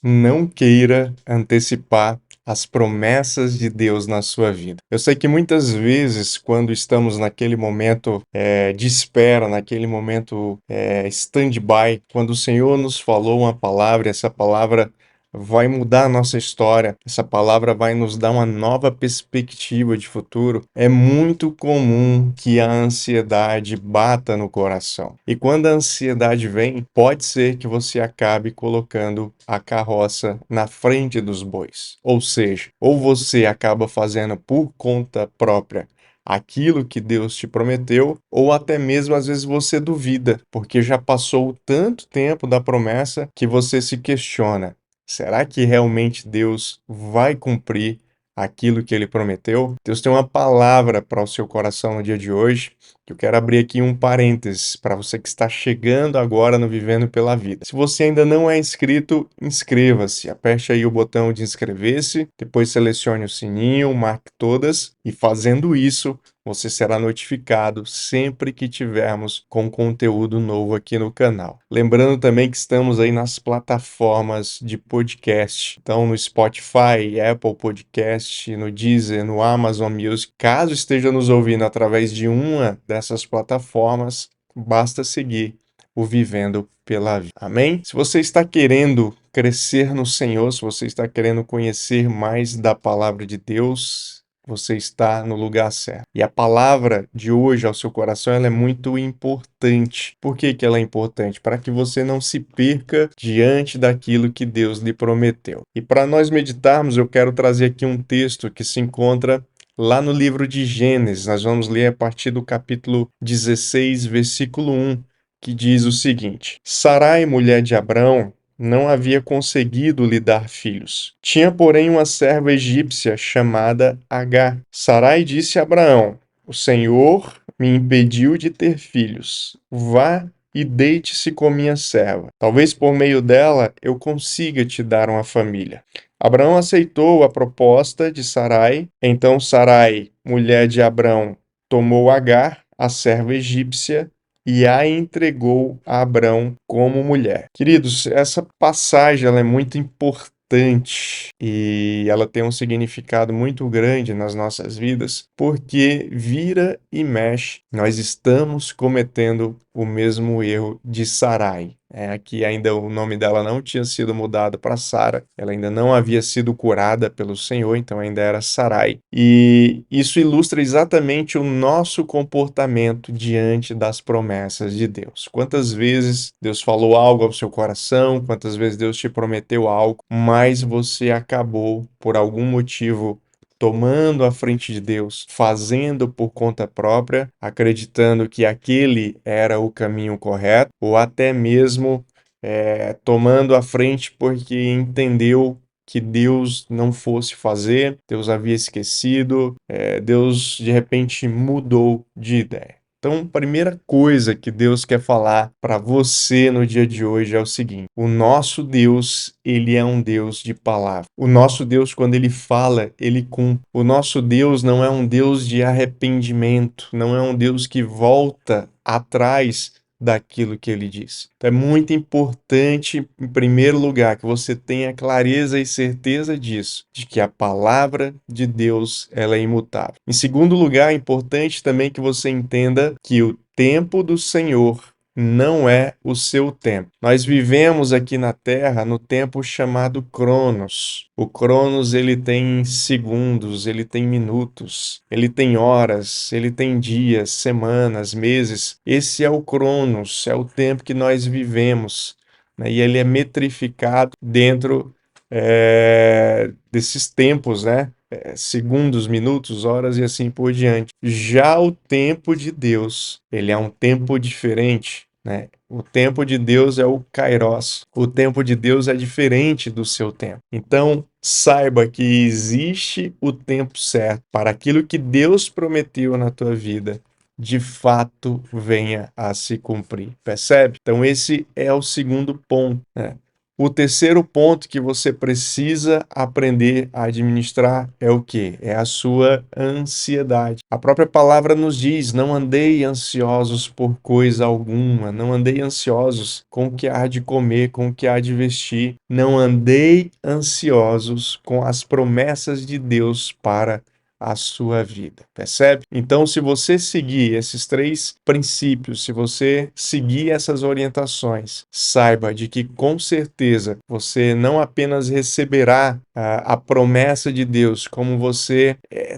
Não queira antecipar as promessas de Deus na sua vida. Eu sei que muitas vezes, quando estamos naquele momento de espera, naquele momento stand-by, quando o Senhor nos falou uma palavra, essa palavra vai mudar a nossa história, essa palavra vai nos dar uma nova perspectiva de futuro, é muito comum que a ansiedade bata no coração. E quando a ansiedade vem, pode ser que você acabe colocando a carroça na frente dos bois. Ou seja, ou você acaba fazendo por conta própria aquilo que Deus te prometeu, ou até mesmo às vezes você duvida, porque já passou tanto tempo da promessa que você se questiona: será que realmente Deus vai cumprir aquilo que ele prometeu? Deus tem uma palavra para o seu coração no dia de hoje. Eu quero abrir aqui um parênteses para você que está chegando agora no Vivendo pela Vida. Se você ainda não é inscrito, inscreva-se. Aperte aí o botão de inscrever-se, depois selecione o sininho, marque todas e fazendo isso, você será notificado sempre que tivermos com conteúdo novo aqui no canal. Lembrando também que estamos aí nas plataformas de podcast. Então, no Spotify, Apple Podcast, no Deezer, no Amazon Music. Caso esteja nos ouvindo através de uma dessas plataformas, basta seguir o Vivendo pela Vida. Amém? Se você está querendo crescer no Senhor, se você está querendo conhecer mais da palavra de Deus, você está no lugar certo. E a palavra de hoje ao seu coração, ela é muito importante. Por que que ela é importante? Para que você não se perca diante daquilo que Deus lhe prometeu. E para nós meditarmos, eu quero trazer aqui um texto que se encontra lá no livro de Gênesis. Nós vamos ler a partir do capítulo 16, versículo 1, que diz o seguinte: Sarai, mulher de Abrão, não havia conseguido lhe dar filhos. Tinha, porém, uma serva egípcia chamada Agar. Sarai disse a Abraão: O Senhor me impediu de ter filhos. Vá e deite-se com minha serva. Talvez por meio dela eu consiga te dar uma família. Abraão aceitou a proposta de Sarai. Então Sarai, mulher de Abrão, tomou Agar, a serva egípcia, e a entregou a Abrão como mulher. Queridos, essa passagem ela é muito importante e ela tem um significado muito grande nas nossas vidas, porque vira e mexe, nós estamos cometendo o mesmo erro de Sarai. Aqui ainda o nome dela não tinha sido mudado para Sara, ela ainda não havia sido curada pelo Senhor, então ainda era Sarai. E isso ilustra exatamente o nosso comportamento diante das promessas de Deus. Quantas vezes Deus falou algo ao seu coração, quantas vezes Deus te prometeu algo, mas você acabou, por algum motivo, tomando a frente de Deus, fazendo por conta própria, acreditando que aquele era o caminho correto, ou até mesmo tomando a frente porque entendeu que Deus não fosse fazer, Deus havia esquecido, Deus de repente mudou de ideia. Então, a primeira coisa que Deus quer falar para você no dia de hoje é o seguinte: o nosso Deus, ele é um Deus de palavra. O nosso Deus, quando ele fala, ele cumpre. O nosso Deus não é um Deus de arrependimento, não é um Deus que volta atrás daquilo que ele diz. Então é muito importante, em primeiro lugar, que você tenha clareza e certeza disso, de que a palavra de Deus ela é imutável. Em segundo lugar, é importante também que você entenda que o tempo do Senhor não é o seu tempo. Nós vivemos aqui na Terra no tempo chamado Cronos. O Cronos, ele tem segundos, ele tem minutos, ele tem horas, ele tem dias, semanas, meses. Esse é o Cronos, é o tempo que nós vivemos, né? E ele é metrificado dentro desses tempos, né? Segundos, minutos, horas e assim por diante. Já o tempo de Deus, ele é um tempo diferente, né? O tempo de Deus é o Kairos. O tempo de Deus é diferente do seu tempo. Então, saiba que existe o tempo certo para aquilo que Deus prometeu na tua vida, de fato venha a se cumprir. Percebe? Então, esse é o segundo ponto, né? O terceiro ponto que você precisa aprender a administrar é o quê? É a sua ansiedade. A própria palavra nos diz: não andei ansiosos por coisa alguma, não andei ansiosos com o que há de comer, com o que há de vestir, não andei ansiosos com as promessas de Deus para a sua vida, percebe? Então, se você seguir esses três princípios, se você seguir essas orientações, saiba de que com certeza você não apenas receberá a promessa de Deus, como você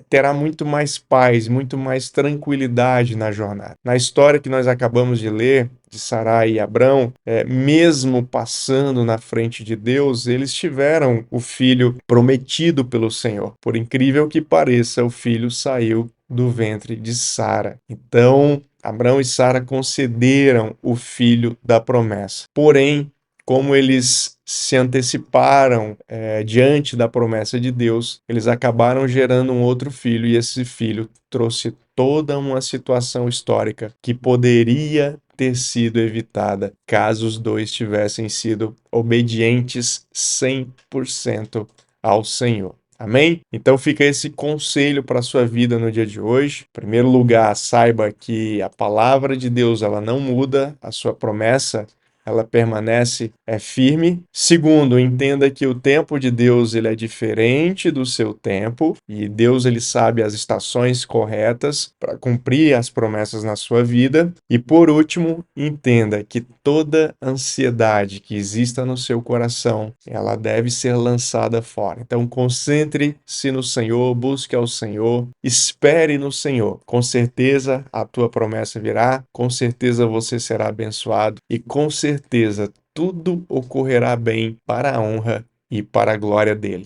terá muito mais paz, muito mais tranquilidade na jornada. Na história que nós acabamos de ler, de Sarai e Abrão, mesmo passando na frente de Deus, eles tiveram o filho prometido pelo Senhor. Por incrível que pareça, o filho saiu do ventre de Sara. Então, Abrão e Sara concederam o filho da promessa. Porém, como eles se anteciparam diante da promessa de Deus, eles acabaram gerando um outro filho, e esse filho trouxe toda uma situação histórica que poderia ter sido evitada caso os dois tivessem sido obedientes 100% ao Senhor. Amém? Então fica esse conselho para a sua vida no dia de hoje. Em primeiro lugar, saiba que a palavra de Deus ela não muda, a sua promessa ela permanece firme. Segundo, entenda que o tempo de Deus ele é diferente do seu tempo e Deus ele sabe as estações corretas para cumprir as promessas na sua vida. E por último, entenda que toda ansiedade que exista no seu coração, ela deve ser lançada fora. Então concentre-se no Senhor, busque ao Senhor, espere no Senhor. Com certeza a tua promessa virá, com certeza você será abençoado e com certeza tudo ocorrerá bem para a honra e para a glória dele.